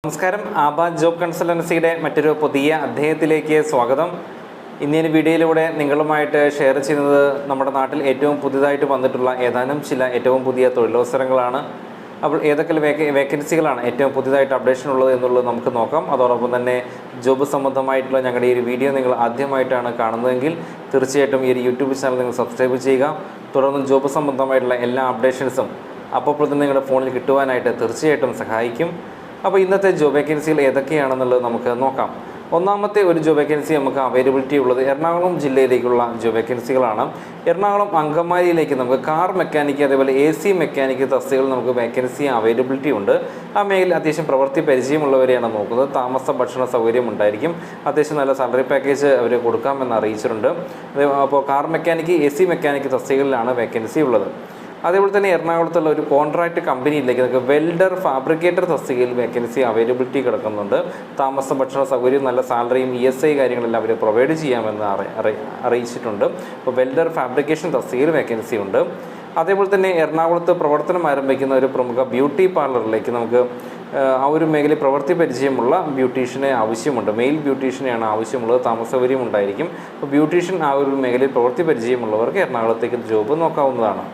നമസ്കാരം. ആബ ജോബ് കൺസൾട്ടൻസിയുടെ മറ്റൊരു പുതിയ അധ്യായത്തിലേക്ക് സ്വാഗതം. ഇന്നീ വീഡിയോയിലൂടെ നിങ്ങളുമായിട്ട് ഷെയർ ചെയ്യുന്നത് നമ്മുടെ നാട്ടിൽ ഏറ്റവും പുതിയതായിട്ട് വന്നിട്ടുള്ള ഏതാനും ചില ഏറ്റവും പുതിയ തൊഴിലവസരങ്ങളാണ്. അപ്പോൾ ഏതൊക്കെ വേക്കൻസികളാണ് ഏറ്റവും പുതിയതായിട്ട് അപ്ഡേഷൻ ഉള്ളത് എന്നുള്ളത് നമുക്ക് നോക്കാം. അതോടൊപ്പം തന്നെ ജോബ് സംബന്ധമായിട്ടുള്ള ഞങ്ങളുടെ ഈ ഒരു വീഡിയോ നിങ്ങൾ ആദ്യമായിട്ടാണ് കാണുന്നതെങ്കിൽ തീർച്ചയായിട്ടും ഈ ഒരു യൂട്യൂബ് ചാനൽ നിങ്ങൾ സബ്സ്ക്രൈബ് ചെയ്യുക. തുടർന്ന് ജോബ് സംബന്ധമായിട്ടുള്ള എല്ലാ അപ്ഡേഷൻസും അപ്പോൾ തന്നെ നിങ്ങളുടെ ഫോണിൽ കിട്ടുവാനായിട്ട് തീർച്ചയായിട്ടും സഹായിക്കും. അപ്പോൾ ഇന്നത്തെ ജോബ് വേക്കൻസികൾ ഏതൊക്കെയാണെന്നുള്ളത് നമുക്ക് നോക്കാം. ഒന്നാമത്തെ ഒരു ജോബ് വേക്കൻസി നമുക്ക് അവൈലബിലിറ്റി ഉള്ളത് എറണാകുളം ജില്ലയിലേക്കുള്ള ജോബ് വേക്കൻസികളാണ്. എറണാകുളം അങ്കമാലിയിലേക്ക് നമുക്ക് കാർ മെക്കാനിക്ക് അതേപോലെ AC മെക്കാനിക്ക് തസ്തികകൾ നമുക്ക് വേക്കൻസി അവൈലബിലിറ്റി ഉണ്ട്. ആ മേഖലയിൽ അത്യാവശ്യം പ്രവൃത്തി പരിചയമുള്ളവരെയാണ് നോക്കുന്നത്. താമസ ഭക്ഷണ സൗകര്യം ഉണ്ടായിരിക്കും. അത്യാവശ്യം നല്ല സാലറി പാക്കേജ് അവർ കൊടുക്കാമെന്ന് അറിയിച്ചിട്ടുണ്ട്. അപ്പോൾ കാർ മെക്കാനിക്ക് AC മെക്കാനിക്ക് തസ്തികകളിലാണ് വേക്കൻസി ഉള്ളത്. അതേപോലെ തന്നെ എറണാകുളത്തുള്ള ഒരു കോൺട്രാക്ട് കമ്പനിയിലേക്ക് നമുക്ക് വെൽഡർ ഫാബ്രിക്കേറ്റർ തസ്തികയിൽ വേക്കൻസി അവൈലബിലിറ്റി കിടക്കുന്നുണ്ട്. താമസ ഭക്ഷണ സൗകര്യം നല്ല സാലറിയും ESI കാര്യങ്ങളെല്ലാം അവർ പ്രൊവൈഡ് ചെയ്യാമെന്ന് അറിയിച്ചിട്ടുണ്ട്. അപ്പോൾ വെൽഡർ ഫാബ്രിക്കേഷൻ തസ്തികയിൽ വേക്കൻസി ഉണ്ട്. അതേപോലെ തന്നെ എറണാകുളത്ത് പ്രവർത്തനം ആരംഭിക്കുന്ന ഒരു പ്രമുഖ ബ്യൂട്ടി പാർലറിലേക്ക് നമുക്ക് ആ ഒരു മേഖലയിൽ പ്രവൃത്തി പരിചയമുള്ള ബ്യൂട്ടീഷ്യനെ ആവശ്യമുണ്ട്. മെയിൽ ബ്യൂട്ടീഷ്യനെയാണ് ആവശ്യമുള്ളത്. താമസ സൗകര്യം ഉണ്ടായിരിക്കും. അപ്പോൾ ബ്യൂട്ടീഷ്യൻ ആ ഒരു മേഖലയിൽ പ്രവൃത്തി പരിചയമുള്ളവർക്ക് എറണാകുളത്തേക്ക് ജോബ് നോക്കാവുന്നതാണ്.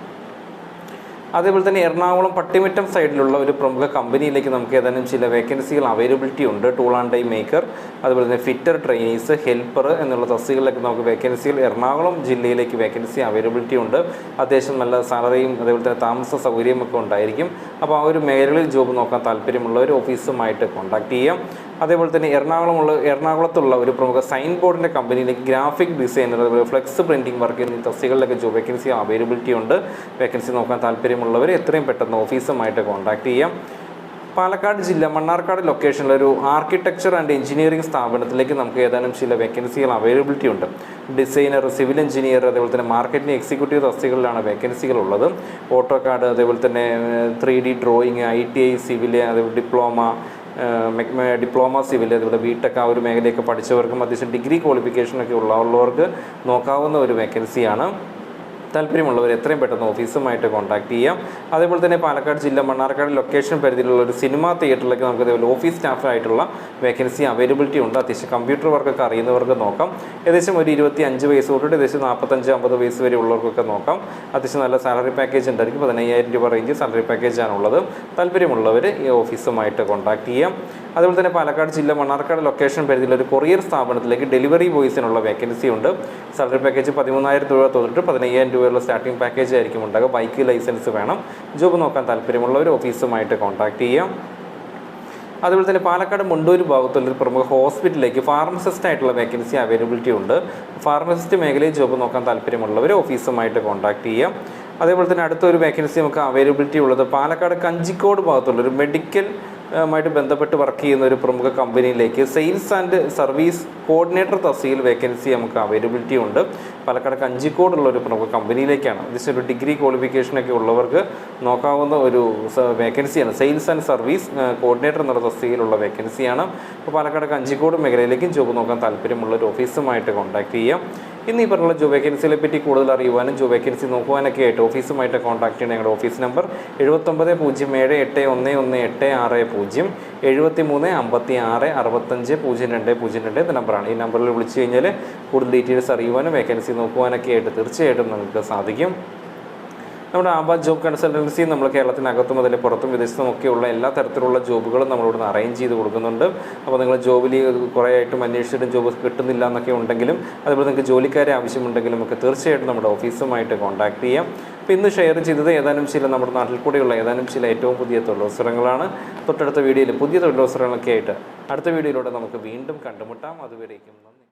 അതേപോലെ തന്നെ എറണാകുളം പട്ടിമറ്റം സൈഡിലുള്ള ഒരു പ്രമുഖ കമ്പനിയിലേക്ക് നമുക്ക് ഏതാനും ചില വേക്കൻസികൾ അവൈലബിലിറ്റി ഉണ്ട്. ടൂൾ ആൻഡ് ഡൈ മേക്കർ, അതുപോലെ തന്നെ ഫിറ്റർ, ട്രെയിനീസ്, ഹെൽപ്പർ എന്നുള്ള തസ്തികകളിലൊക്കെ നമുക്ക് വേക്കൻസികൾ എറണാകുളം ജില്ലയിലേക്ക് വേക്കൻസി അവൈലബിലിറ്റി ഉണ്ട്. അത്യാവശ്യം നല്ല സാലറിയും അതേപോലെ തന്നെ താമസ സൗകര്യമൊക്കെ ഉണ്ടായിരിക്കും. അപ്പോൾ ആ ഒരു മേഖലയിൽ ജോബ് നോക്കാൻ താല്പര്യമുള്ളവർ ഓഫീസുമായിട്ട് കോൺടാക്ട് ചെയ്യാം. അതേപോലെ തന്നെ എറണാകുളത്തുള്ള ഒരു പ്രമുഖ സൈൻ ബോർഡിൻ്റെ കമ്പനിയിലേക്ക് ഗ്രാഫിക് ഡിസൈനർ, അതുപോലെ ഫ്ലെക്സ് പ്രിൻറ്റിംഗ് വർക്ക് എന്നീ തസ്തികകളിലൊക്കെ ജോബ് വേക്കൻസി അവൈലബിലിറ്റി ഉണ്ട്. വേക്കൻസി നോക്കാൻ താല്പര്യമുള്ളവർ എത്രയും പെട്ടെന്ന് ഓഫീസുമായിട്ട് കോൺടാക്ട് ചെയ്യാം. പാലക്കാട് ജില്ല മണ്ണാർക്കാട് ലൊക്കേഷനിലൊരു ആർക്കിടെക്ചർ ആൻഡ് എഞ്ചിനീയറിംഗ് സ്ഥാപനത്തിലേക്ക് നമുക്ക് ഏതാനും ചില വേക്കൻസികൾ അവൈലബിലിറ്റി ഉണ്ട്. ഡിസൈനർ, സിവിൽ എഞ്ചിനീയർ, അതേപോലെ തന്നെ മാർക്കറ്റിംഗ് എക്സിക്യൂട്ടീവ് തസ്തികകളിലാണ് വേക്കൻസികൾ ഉള്ളത്. ഓട്ടോകാഡ്, അതേപോലെ തന്നെ 3D ഡ്രോയിങ്, ITI സിവിൽ, അതേപോലെ ഡിപ്ലോമ സിവിൽ, അതുപോലെ BTech ആ ഒരു മേഖലയൊക്കെ പഠിച്ചവർക്കും അത്യാവശ്യം ഡിഗ്രി ക്വാളിഫിക്കേഷനൊക്കെ ഉള്ളവർക്ക് നോക്കാവുന്ന ഒരു വേക്കൻസിയാണ്. താല്പര്യമുള്ളവർ എത്രയും പെട്ടെന്ന് ഓഫീസുമായിട്ട് കോൺടാക്ട് ചെയ്യാം. അതേപോലെ തന്നെ പാലക്കാട് ജില്ല മണ്ണാർക്കാട് ലൊക്കേഷൻ പരിധിയിലുള്ള ഒരു സിനിമാ തിയേറ്ററിലേക്ക് നമുക്ക് അതേപോലെ ഓഫീസ് സ്റ്റാഫായിട്ടുള്ള വേക്കൻസി അവൈലബിലിറ്റി ഉണ്ട്. അത്യാവശ്യം കമ്പ്യൂട്ടർ വർക്കൊക്കെ അറിയുന്നവർക്ക് നോക്കാം. ഏകദേശം ഒരു 25 വയസ്സ് തൊട്ടിട്ട് ഏകദേശം 45-50 വയസ്സ് വരെ ഉള്ളവർക്കൊക്കെ നോക്കാം. അത്യാവശ്യം നല്ല സാലറി പാക്കേജ് ഉണ്ടായിരിക്കും. 15,000 രൂപ റേഞ്ച് സാലറി പാക്കേജാണുള്ളത്. താല്പര്യമുള്ളവർ ഈ ഓഫീസുമായിട്ട് കോൺടാക്ട് ചെയ്യാം. അതുപോലെ തന്നെ പാലക്കാട് ജില്ല മണ്ണാർക്കാട് ലൊക്കേഷൻ പരിധിയിലുള്ള ഒരു കൊറിയർ സ്ഥാപനത്തിലേക്ക് ഡെലിവറി ബോയ്സിനുള്ള വേക്കൻസി ഉണ്ട്. സാലറി പാക്കേജ് 13,000 രൂപ തൊട്ടിട്ട് 15,000 രൂപയുള്ള സ്റ്റാർട്ടിംഗ് പാക്കേജ് ആയിരിക്കും ഉണ്ടാകുക. ബൈക്ക് ലൈസൻസ് വേണം. ജോബ് നോക്കാൻ താല്പര്യമുള്ളവർ ഓഫീസുമായിട്ട് കോൺടാക്ട് ചെയ്യാം. അതുപോലെ തന്നെ പാലക്കാട് മുണ്ടൂര് ഭാഗത്തുള്ളൊരു പ്രമുഖ ഹോസ്പിറ്റലിലേക്ക് ഫാർമസിസ്റ്റ് ആയിട്ടുള്ള വേക്കൻസി അവൈലബിലിറ്റി ഉണ്ട്. ഫാർമസിസ്റ്റ് മേഖലയിൽ ജോബ് നോക്കാൻ താല്പര്യമുള്ളവർ ഓഫീസുമായിട്ട് കോൺടാക്ട് ചെയ്യാം. അതേപോലെ തന്നെ അടുത്തൊരു വേക്കൻസി നമുക്ക് അവൈലബിലിറ്റി ഉള്ളത് പാലക്കാട് കഞ്ചിക്കോട് ഭാഗത്തുള്ളൊരു മെഡിക്കൽ ായിട്ട് ബന്ധപ്പെട്ട് വർക്ക് ചെയ്യുന്ന ഒരു പ്രമുഖ കമ്പനിയിലേക്ക് സെയിൽസ് ആൻഡ് സർവീസ് കോർഡിനേറ്റർ തസ്തികയിൽ വേക്കൻസി നമുക്ക് അവൈലബിലിറ്റി ഉണ്ട്. പാലക്കാട് കഞ്ചിക്കോടുള്ള ഒരു പ്രമുഖ കമ്പനിയിലേക്കാണ്. ഏകദേശം ഒരു ഡിഗ്രി ക്വാളിഫിക്കേഷനൊക്കെ ഉള്ളവർക്ക് നോക്കാവുന്ന ഒരു വേക്കൻസിയാണ്. സെയിൽസ് ആൻഡ് സർവീസ് കോർഡിനേറ്റർ എന്നുള്ള തസ്തികയിലുള്ള വേക്കൻസിയാണ്. അപ്പോൾ പാലക്കാട് കഞ്ചിക്കോട് മേഖലയിലേക്കും ജോബ് നോക്കാൻ താല്പര്യമുള്ള ഒരു ഓഫീസുമായിട്ട് കോൺടാക്ട് ചെയ്യാം. ഇന്ന് ഈ പറഞ്ഞുള്ള ജോബ് വേക്കൻസിയെ പറ്റി കൂടുതൽ അറിയുവാനും ജോബ് വേക്കൻസി നോക്കുവാനൊക്കെ ആയിട്ട് ഓഫീസുമായിട്ട് കോൺടാക്ട് ചെയ്യണം. ഞങ്ങളുടെ ഓഫീസ് നമ്പർ 79078186 7356650202 എന്ന നമ്പറാണ്. ഈ നമ്പറിൽ വിളിച്ചു കഴിഞ്ഞാൽ കൂടുതൽ ഡീറ്റെയിൽസ് അറിയുവാനും വേക്കൻസി നോക്കുവാനൊക്കെ ആയിട്ട് തീർച്ചയായിട്ടും നമുക്ക് സാധിക്കും. നമ്മുടെ ആബ ജോബ് കൺസൾട്ടൻസി നമ്മൾ കേരളത്തിനകത്തും അതിൽ പുറത്തും വിദേശത്തുമൊക്കെയുള്ള എല്ലാ തരത്തിലുള്ള ജോബുകളും നമ്മളിവിടെ അറേഞ്ച് ചെയ്ത് കൊടുക്കുന്നുണ്ട്. അപ്പോൾ നിങ്ങൾ ജോബിൽ കുറേ ആയിട്ടും അന്വേഷിച്ചിട്ടും ജോബ് കിട്ടുന്നില്ല എന്നൊക്കെ ഉണ്ടെങ്കിലും അതുപോലെ നിങ്ങൾക്ക് ജോലിക്കാരെ ആവശ്യമുണ്ടെങ്കിലും ഒക്കെ തീർച്ചയായിട്ടും നമ്മുടെ ഓഫീസുമായിട്ട് കോൺടാക്ട് ചെയ്യാം. അപ്പോൾ ഇന്ന് ഷെയർ ചെയ്തത് ഏതാനും ചില നമ്മുടെ നാട്ടിൽ കൂടെയുള്ള ഏതാനും ചില ഏറ്റവും പുതിയ തൊഴിലവസരങ്ങളാണ്. തൊട്ടടുത്ത വീഡിയോയിൽ പുതിയ തൊഴിലവസരങ്ങളൊക്കെ ആയിട്ട് അടുത്ത വീഡിയോയിലൂടെ നമുക്ക് വീണ്ടും കണ്ടുമുട്ടാം. അതുവരേക്കും നന്ദി.